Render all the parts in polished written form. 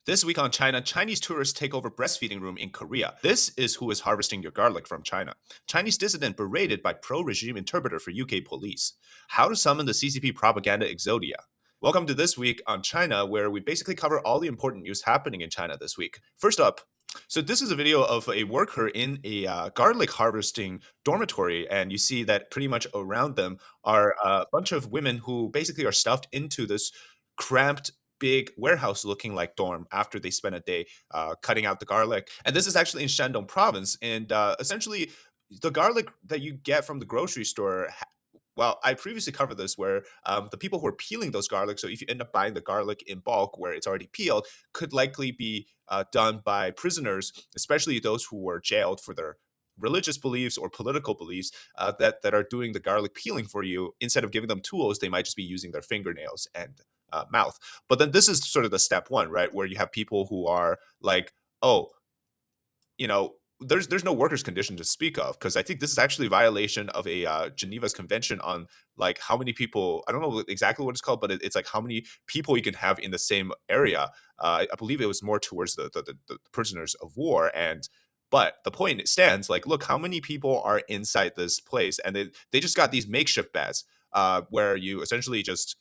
This week on China, Chinese tourists take over breastfeeding room in Korea. This is who is harvesting your garlic from China. Chinese dissident berated by pro-regime interpreter for UK police. How to summon the CCP propaganda exodia. Welcome to This Week on China, where we basically cover all the important news happening in China this week. First up, so this is a video of a worker in a garlic harvesting dormitory, and you see that pretty much around them are a bunch of women who basically are stuffed into this cramped big warehouse looking like dorm after they spent a day cutting out the garlic. And this is actually in Shandong province. And essentially, the garlic that you get from the grocery store. Well, I previously covered this where the people who are peeling those garlic, so if you end up buying the garlic in bulk where it's already peeled, could likely be done by prisoners, especially those who were jailed for their religious beliefs or political beliefs that are doing the garlic peeling for you. Instead of giving them tools, they might just be using their fingernails and mouth. But then this is sort of the step one, right? Where you have people who are like, oh, there's no workers condition to speak of, because I think this is actually a violation of a Geneva's convention on like how many people. I don't know exactly what it's called, but it's like how many people you can have in the same area. I believe it was more towards the prisoners of war. And but the point stands, like, look how many people are inside this place, and they just got these makeshift beds where you essentially just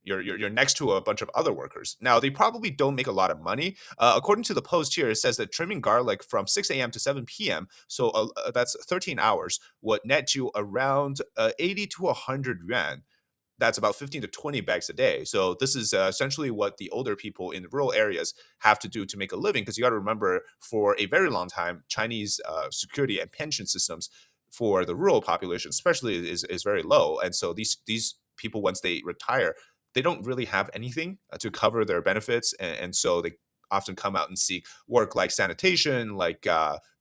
you're next to a bunch of other workers. Now, they probably don't make a lot of money. According to the post here, it says that trimming garlic from 6 a.m. to 7 p.m., so that's 13 hours, would net you around 80 to 100 yuan. That's about 15 to 20 bags a day. So this is essentially what the older people in the rural areas have to do to make a living. Because you got to remember, for a very long time, Chinese security and pension systems for the rural population, especially, is very low. And so these people, once they retire, they don't really have anything to cover their benefits, and so they often come out and seek work like sanitation, like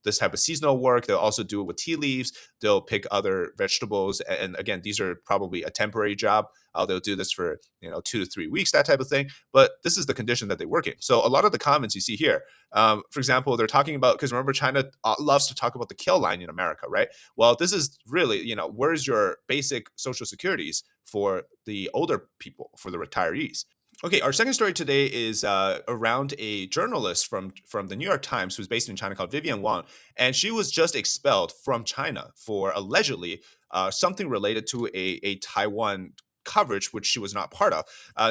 this type of seasonal work. They'll also do it with tea leaves. They'll pick other vegetables, and again, these are probably a temporary job. They'll do this for 2 to 3 weeks, that type of thing. But this is the condition that they work in. So a lot of the comments you see here, for example, they're talking about, because remember, China loves to talk about the kill line in America, right? Well, this is really, where's your basic social securities for the older people, for the retirees? Okay, our second story today is around a journalist from the New York Times who's based in China called Vivian Wang, and she was just expelled from China for allegedly something related to a Taiwan coverage which she was not part of.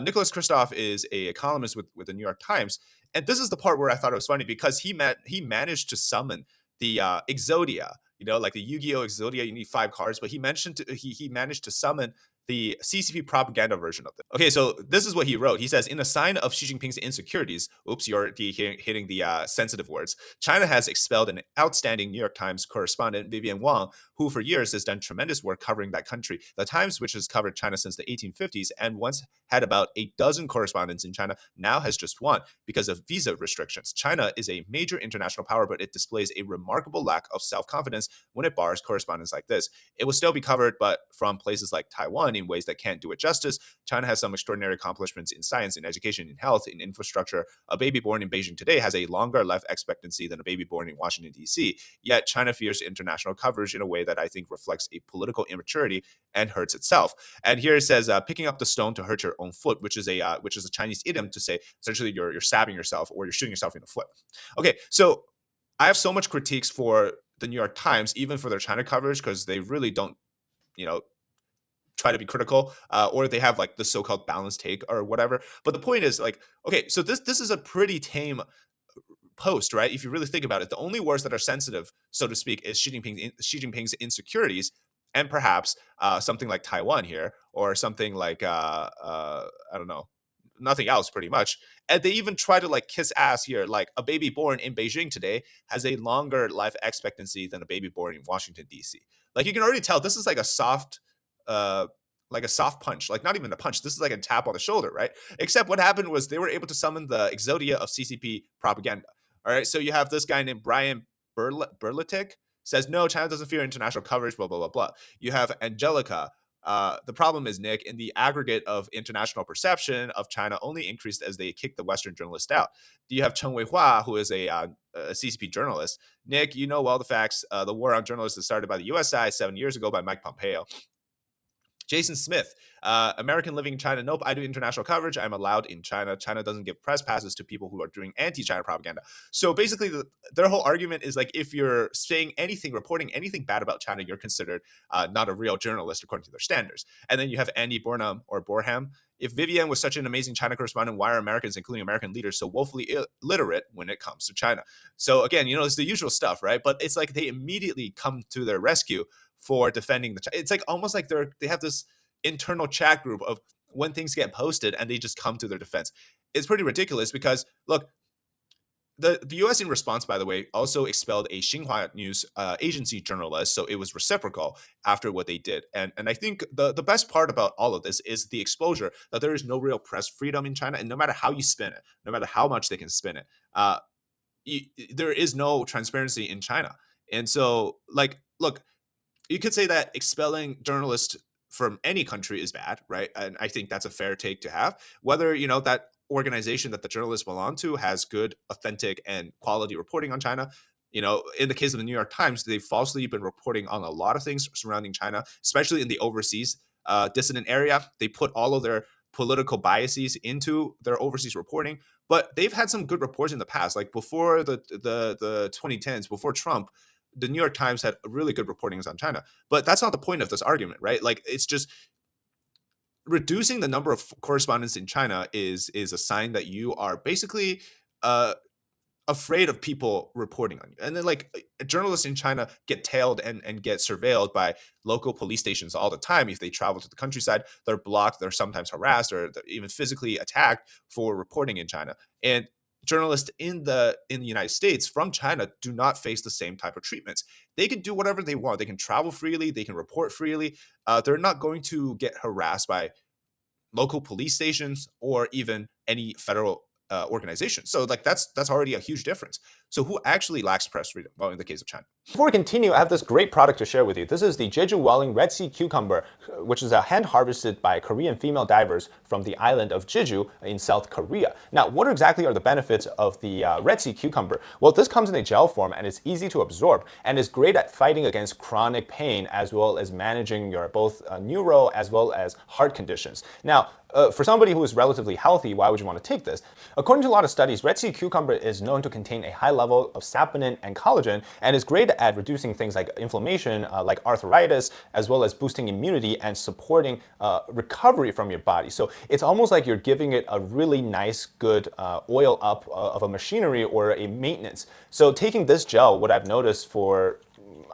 Nicholas Kristof is a columnist with the New York Times, and this is the part where I thought it was funny because he managed to summon the Exodia. Like the Yu-Gi-Oh! Exodia, you need 5 cards, but he managed to summon the CCP propaganda version of it. Okay, so this is what he wrote. He says, in a sign of Xi Jinping's insecurities, oops, you're already hitting the sensitive words, China has expelled an outstanding New York Times correspondent, Vivian Wang, who for years has done tremendous work covering that country. The Times, which has covered China since the 1850s and once had about a dozen correspondents in China, now has just one because of visa restrictions. China is a major international power, but it displays a remarkable lack of self-confidence when it bars correspondents like this. It will still be covered, but from places like Taiwan in ways that can't do it justice. China has some extraordinary accomplishments in science, in education, in health, in infrastructure. A baby born in Beijing today has a longer life expectancy than a baby born in Washington, D.C. Yet China fears international coverage in a way that I think reflects a political immaturity and hurts itself. And here it says, picking up the stone to hurt your own foot, which is a Chinese idiom to say essentially you're stabbing yourself or you're shooting yourself in the foot. Okay, so I have so much critiques for the New York Times, even for their China coverage, because they really don't, you know, try to be critical, or they have like the so-called balanced take or whatever. But the point is, like, okay, so this is a pretty tame post, right? If you really think about it, the only words that are sensitive, so to speak, is Xi Jinping's insecurities, and perhaps something like Taiwan here, or something like I don't know, nothing else, pretty much. And they even try to like kiss ass here, like a baby born in Beijing today has a longer life expectancy than a baby born in Washington D.C. Like you can already tell, this is uh, like a soft punch, like not even a punch. This is like a tap on the shoulder, right? Except what happened was they were able to summon the Exodia of CCP propaganda. All right, so you have this guy named Brian Berletic says no, China doesn't fear international coverage. Blah blah blah blah. You have Angelica. The problem is, Nick, in the aggregate of international perception of China only increased as they kicked the Western journalist out. You have Cheng Weihua, who is a CCP journalist. Nick, you know well the facts. The war on journalists was started by the U.S. side 7 years ago by Mike Pompeo. Jason Smith, American living in China. Nope, I do international coverage. I'm allowed in China. China doesn't give press passes to people who are doing anti-China propaganda. So basically, their whole argument is like if you're saying anything, reporting anything bad about China, you're considered not a real journalist according to their standards. And then you have Andy Burnham or Borham. If Vivian was such an amazing China correspondent, why are Americans, including American leaders, so woefully illiterate when it comes to China? So again, it's the usual stuff, right? But it's like they immediately come to their rescue for defending the. It's like almost like they have this internal chat group of when things get posted and they just come to their defense. It's pretty ridiculous because look, the U.S. in response, by the way, also expelled a Xinhua news agency journalist, so it was reciprocal after what they did. And I think the best part about all of this is the exposure that there is no real press freedom in China, and no matter how you spin it, no matter how much they can spin it, you, there is no transparency in China. And so, like, look, you could say that expelling journalists from any country is bad, right? And I think that's a fair take to have. Whether that organization that the journalists belong to has good, authentic, and quality reporting on China. In the case of the New York Times, they've falsely been reporting on a lot of things surrounding China, especially in the overseas dissident area. They put all of their political biases into their overseas reporting, but they've had some good reports in the past, like before the 2010s, before Trump. The New York Times had really good reportings on China, but that's not the point of this argument, right? Like, it's just reducing the number of correspondents in China is a sign that you are basically uh, afraid of people reporting on you. And then, like, journalists in China get tailed and get surveilled by local police stations all the time. If they travel to the countryside, they're blocked, they're sometimes harassed, or they're even physically attacked for reporting in China. And journalists in the United States from China do not face the same type of treatments. They can do whatever they want. They can travel freely, they can report freely. They're not going to get harassed by local police stations or even any federal organization. So, like, that's already a huge difference. So who actually lacks press freedom? Well, in the case of China. Before we continue, I have this great product to share with you. This is the Jeju Welling Red Sea Cucumber, which is hand harvested by Korean female divers from the island of Jeju in South Korea. Now, what exactly are the benefits of the Red Sea Cucumber? Well, this comes in a gel form and is easy to absorb and is great at fighting against chronic pain as well as managing your both neuro as well as heart conditions. Now, for somebody who is relatively healthy, why would you want to take this? According to a lot of studies, Red Sea Cucumber is known to contain a high level of saponin and collagen and is great at reducing things like inflammation, like arthritis, as well as boosting immunity and supporting recovery from your body. So it's almost like you're giving it a really nice, good oil up of a machinery or a maintenance. So taking this gel, what I've noticed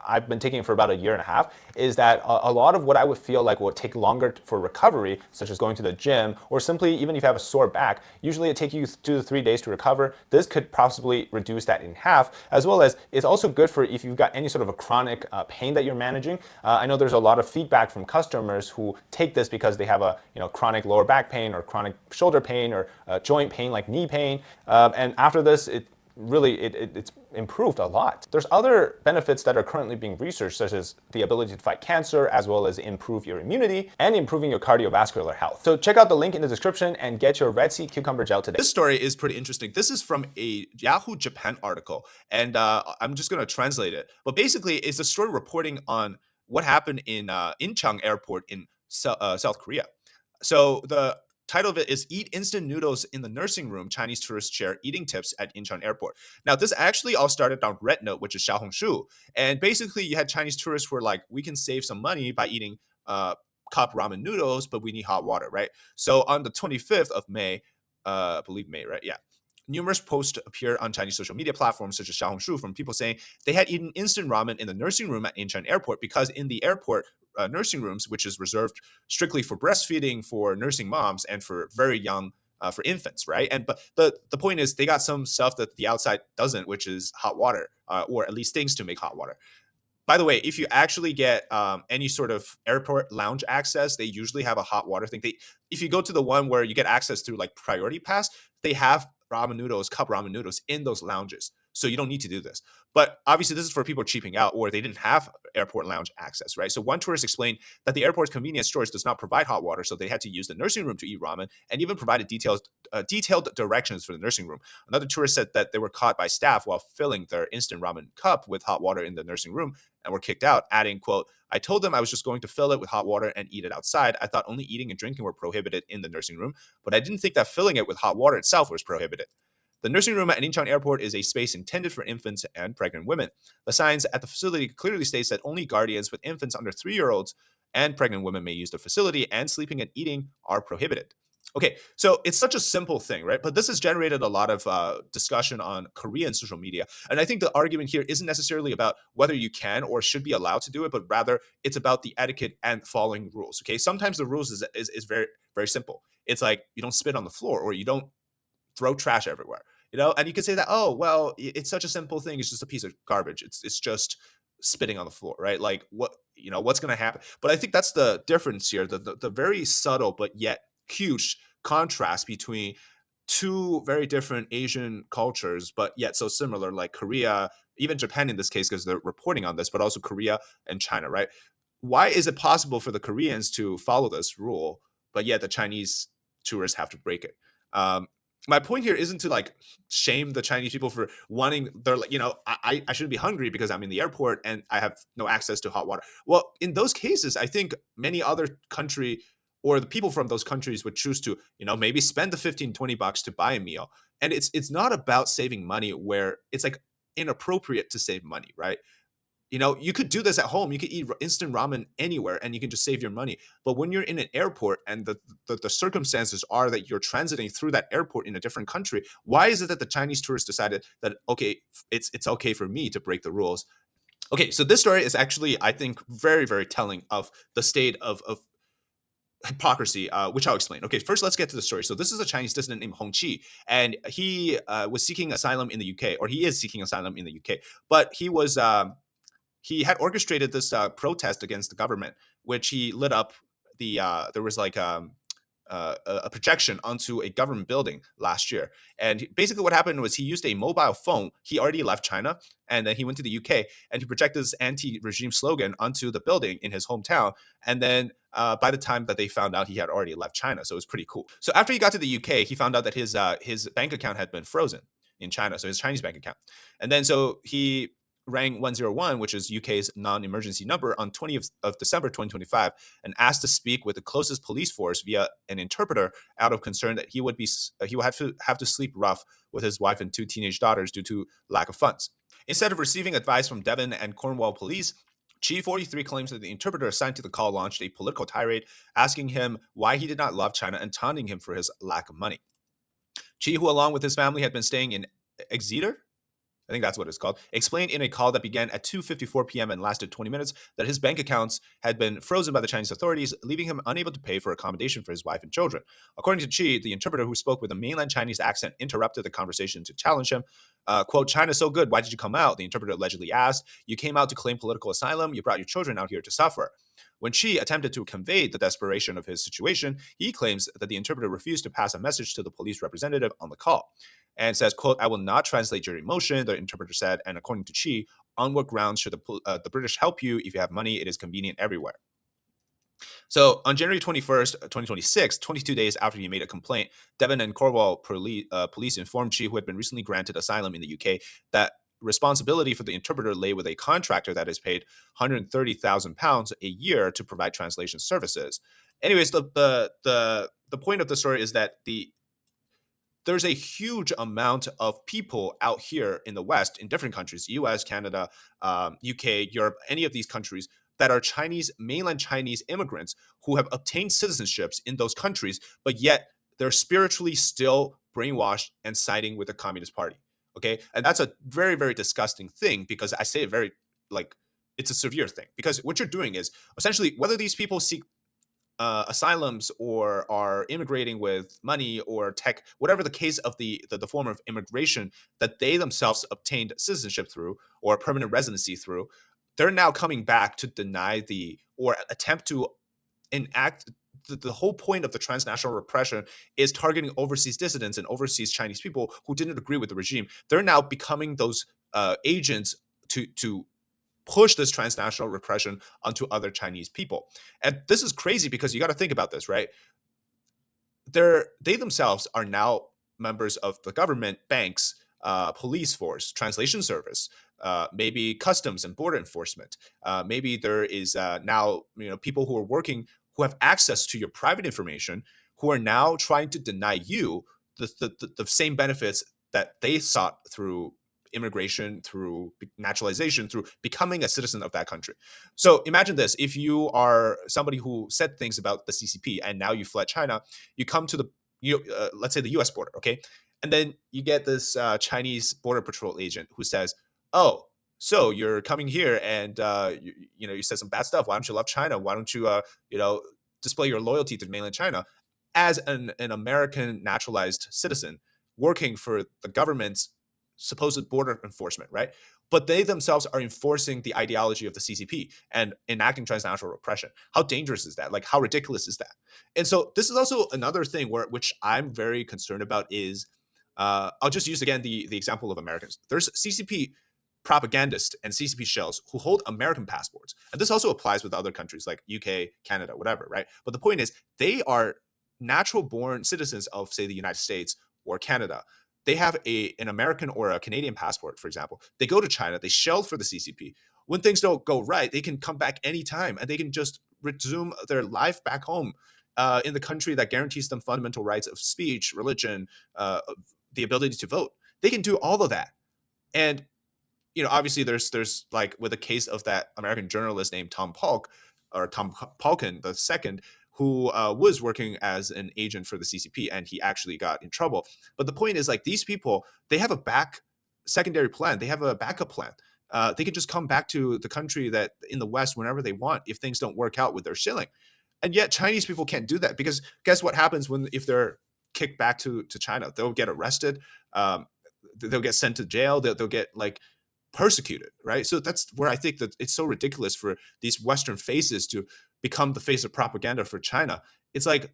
I've been taking it for about a year and a half, is that a lot of what I would feel like would take longer for recovery, such as going to the gym, or simply even if you have a sore back, usually it takes you 2 to 3 days to recover. This could possibly reduce that in half, as well as it's also good for if you've got any sort of a chronic pain that you're managing. I know there's a lot of feedback from customers who take this because they have a chronic lower back pain or chronic shoulder pain or joint pain like knee pain, and after this, it's improved a lot. There's other benefits that are currently being researched, such as the ability to fight cancer, as well as improve your immunity and improving your cardiovascular health. So check out the link in the description and get your Red Sea Cucumber Gel today. This story is pretty interesting. This is from a Yahoo Japan article, and I'm just going to translate it. But basically, it's a story reporting on what happened in Incheon Airport in South Korea. So the title of it is "Eat Instant Noodles in the Nursing Room. Chinese Tourists Share Eating Tips at Incheon Airport." Now, this actually all started on Rednote, which is Xiaohongshu. And basically, you had Chinese tourists who were like, we can save some money by eating cup ramen noodles, but we need hot water, right? So on the 25th of May, I believe May, right? Yeah. Numerous posts appeared on Chinese social media platforms such as Xiaohongshu from people saying they had eaten instant ramen in the nursing room at Incheon Airport because in the airport nursing rooms, which is reserved strictly for breastfeeding, for nursing moms, and for very young, for infants, right? But the point is they got some stuff that the outside doesn't, which is hot water, or at least things to make hot water. By the way, if you actually get any sort of airport lounge access, they usually have a hot water thing. If you go to the one where you get access through like Priority Pass, they have ramen noodles, cup ramen noodles in those lounges. so you don't need to do this. But obviously, this is for people cheaping out or they didn't have airport lounge access, right? So one tourist explained that the airport's convenience stores does not provide hot water, so they had to use the nursing room to eat ramen, and even provided detailed directions for the nursing room. Another tourist said that they were caught by staff while filling their instant ramen cup with hot water in the nursing room and were kicked out, adding, quote, I told them I was just going to fill it with hot water and eat it outside. I thought only eating and drinking were prohibited in the nursing room, but I didn't think that filling it with hot water itself was prohibited. The nursing room at Incheon Airport is a space intended for infants and pregnant women. The signs at the facility clearly states that only guardians with infants under 3-year-olds and pregnant women may use the facility, and sleeping and eating are prohibited. Okay, so it's such a simple thing, right? But this has generated a lot of discussion on Korean social media. And I think the argument here isn't necessarily about whether you can or should be allowed to do it, but rather it's about the etiquette and following rules. Okay, sometimes the rules is very, very simple. It's like you don't spit on the floor or you don't throw trash everywhere. And you could say that, oh, well, it's such a simple thing. It's just a piece of garbage. It's just spitting on the floor, right? Like what's going to happen? But I think that's the difference here. The very subtle but yet huge contrast between two very different Asian cultures, but yet so similar, like Korea, even Japan in this case, because they're reporting on this, but also Korea and China, right? Why is it possible for the Koreans to follow this rule, but yet the Chinese tourists have to break it? My point here isn't to like shame the Chinese people for wanting. They're like, I shouldn't be hungry because I'm in the airport and I have no access to hot water. Well, in those cases, I think many other country or the people from those countries would choose to, maybe spend the 15-20 bucks to buy a meal. And it's not about saving money where it's like inappropriate to save money, right? You could do this at home. You could eat instant ramen anywhere and you can just save your money. But when you're in an airport and the circumstances are that you're transiting through that airport in a different country, why is it that the Chinese tourists decided that, okay, it's okay for me to break the rules? Okay, so this story is actually, I think, very, very telling of the state of hypocrisy, which I'll explain. Okay, first let's get to the story. So this is a Chinese dissident named Hong Chi, and he was seeking asylum in the UK, or he is seeking asylum in the UK. But he had orchestrated this protest against the government, which he lit up. There was like a projection onto a government building last year, and basically what happened was he used a mobile phone. He already left China, and then he went to the UK, and he projected this anti-regime slogan onto the building in his hometown. And then by the time that they found out, he had already left China, so it was pretty cool. So after he got to the UK, he found out that his bank account had been frozen in China, so his Chinese bank account, and then so he rang 101, which is UK's non-emergency number, on 20th of December 2025, and asked to speak with the closest police force via an interpreter out of concern that he would have to sleep rough with his wife and 2 teenage daughters due to lack of funds. Instead of receiving advice from Devon and Cornwall police, Chi 43 claims that the interpreter assigned to the call launched a political tirade, asking him why he did not love China and taunting him for his lack of money. Chi, who along with his family had been staying in Exeter, I think that's what it's called, explained in a call that began at 2:54 p.m. and lasted 20 minutes that his bank accounts had been frozen by the Chinese authorities, leaving him unable to pay for accommodation for his wife and children. According to Chi, the interpreter, who spoke with a mainland Chinese accent, interrupted the conversation to challenge him. Quote, China's so good, why did you come out? The interpreter allegedly asked. You came out to claim political asylum. You brought your children out here to suffer. When Chi attempted to convey the desperation of his situation, he claims that the interpreter refused to pass a message to the police representative on the call, and says, quote, I will not translate your emotion, the interpreter said. And according to Chi, on what grounds should the British help you? If you have money, it is convenient everywhere. So on January 21st, 2026, 22 days after he made a complaint, Devon and Cornwall police informed Chi, who had been recently granted asylum in the UK, that responsibility for the interpreter lay with a contractor that is paid £130,000 a year to provide translation services. Anyways, the point of the story is that there's a huge amount of people out here in the West, in different countries, US, Canada, UK, Europe, any of these countries, that are mainland Chinese immigrants who have obtained citizenships in those countries, but yet they're spiritually still brainwashed and siding with the Communist Party. Okay. And that's a very, very disgusting thing, because I say it very, like, it's a severe thing, because what you're doing is essentially, whether these people seek asylums or are immigrating with money or tech, whatever the case of the form of immigration that they themselves obtained citizenship through or permanent residency through, they're now coming back to deny or attempt to enact the whole point of the transnational repression is targeting overseas dissidents and overseas Chinese people who didn't agree with the regime. They're now becoming those agents to push this transnational repression onto other Chinese people. And this is crazy because you got to think about this, right? They themselves are now members of the government, banks, police force, translation service, maybe customs and border enforcement. Maybe there is now people who are working who have access to your private information who are now trying to deny you the same benefits that they sought through immigration, through naturalization, through becoming a citizen of that country. So imagine this: if you are somebody who said things about the CCP and now you fled China, you come to the let's say the U.S. border, okay, and then you get this Chinese border patrol agent who says, "Oh, so you're coming here and you said some bad stuff. Why don't you love China? Why don't you display your loyalty to mainland China?" As an American naturalized citizen working for the government's supposed border enforcement, right? But they themselves are enforcing the ideology of the CCP and enacting transnational repression. How dangerous is that? Like, how ridiculous is that? And so this is also another thing which I'm very concerned about is I'll just use again the example of Americans. There's CCP propagandists and CCP shells who hold American passports. And this also applies with other countries like UK, Canada, whatever, right? But the point is they are natural born citizens of, say, the United States or Canada. They have an American or a Canadian passport, for example. They go to China, they shell for the CCP. When things don't go right, they can come back anytime and they can just resume their life back home in the country that guarantees them fundamental rights of speech, religion, the ability to vote. They can do all of that. And obviously there's like with the case of that American journalist named Tom Polk or Tom Palkin the second, who was working as an agent for the CCP, and he actually got in trouble. But the point is, like, these people, they have a secondary plan. They have a backup plan. They can just come back to the country that in the West whenever they want if things don't work out with their shilling. And yet Chinese people can't do that because guess what happens if they're kicked back to China? They'll get arrested. They'll get sent to jail. They'll get like persecuted, right? So that's where I think that it's so ridiculous for these Western faces to become the face of propaganda for China. It's like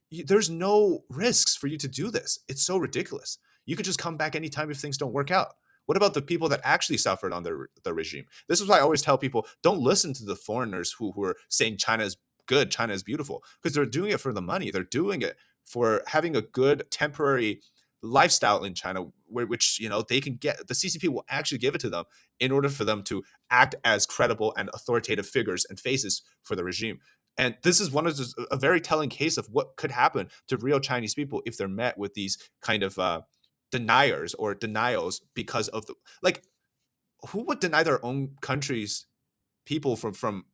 there's no risks for you to do this. It's so ridiculous. You could just come back anytime if things don't work out. What about the people that actually suffered under the regime? This is why I always tell people don't listen to the foreigners who are saying China is good, China is beautiful, because they're doing it for the money. They're doing it for having a good temporary lifestyle in China, which they can get. The CCP will actually give it to them in order for them to act as credible and authoritative figures and faces for the regime. And this is a very telling case of what could happen to real Chinese people if they're met with these kind of deniers or denials because of the like. Who would deny their own country's people from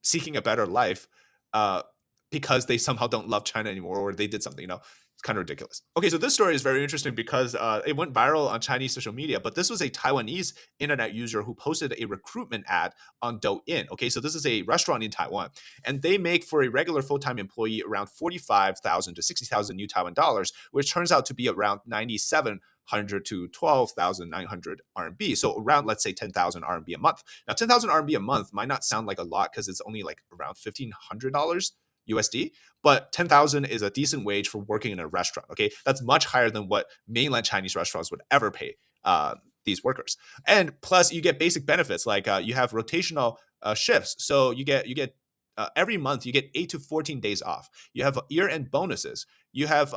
seeking a better life uh, because they somehow don't love China anymore or they did something? It's kind of ridiculous. Okay, so this story is very interesting because it went viral on Chinese social media, but this was a Taiwanese internet user who posted a recruitment ad on Douyin. Okay, so this is a restaurant in Taiwan, and they make for a regular full-time employee around 45,000 to 60,000 new Taiwan dollars, which turns out to be around 9700 to 12,900 RMB. So around, let's say, 10,000 RMB a month. Now, 10,000 RMB a month might not sound like a lot because it's only like around $1,500 USD, but 10,000 is a decent wage for working in a restaurant. Okay, that's much higher than what mainland Chinese restaurants would ever pay these workers. And plus, you get basic benefits like you have rotational shifts, so you get every month you get 8 to 14 days off. You have year-end bonuses. You have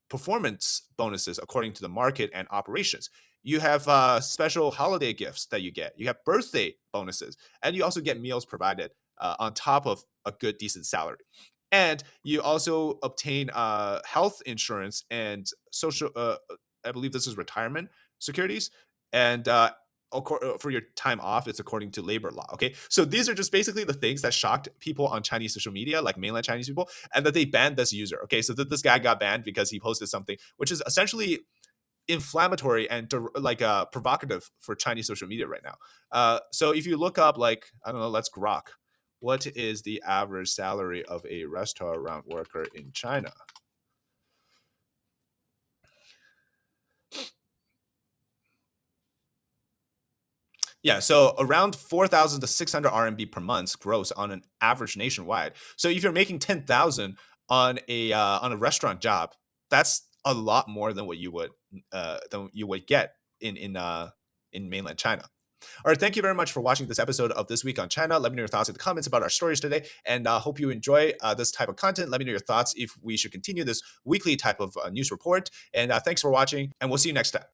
performance bonuses according to the market and operations. You have special holiday gifts that you get. You have birthday bonuses, and you also get meals provided on top of a good, decent salary. And you also obtain health insurance and social. I believe this is retirement securities, and for your time off, it's according to labor law. Okay, so these are just basically the things that shocked people on Chinese social media, like mainland Chinese people, and that they banned this user. Okay, so this guy got banned because he posted something which is essentially inflammatory and provocative for Chinese social media right now. So if you look up, like, I don't know, let's grok. What is the average salary of a restaurant worker in China? Yeah, so around 4,000 to 600 RMB per month gross on an average nationwide. So if you're making 10,000 on a restaurant job, that's a lot more than you would get in mainland China. All right, thank you very much for watching this episode of This Week on China. Let me know your thoughts in the comments about our stories today, and hope you enjoy this type of content. Let me know your thoughts if we should continue this weekly type of news report. And thanks for watching, and we'll see you next time.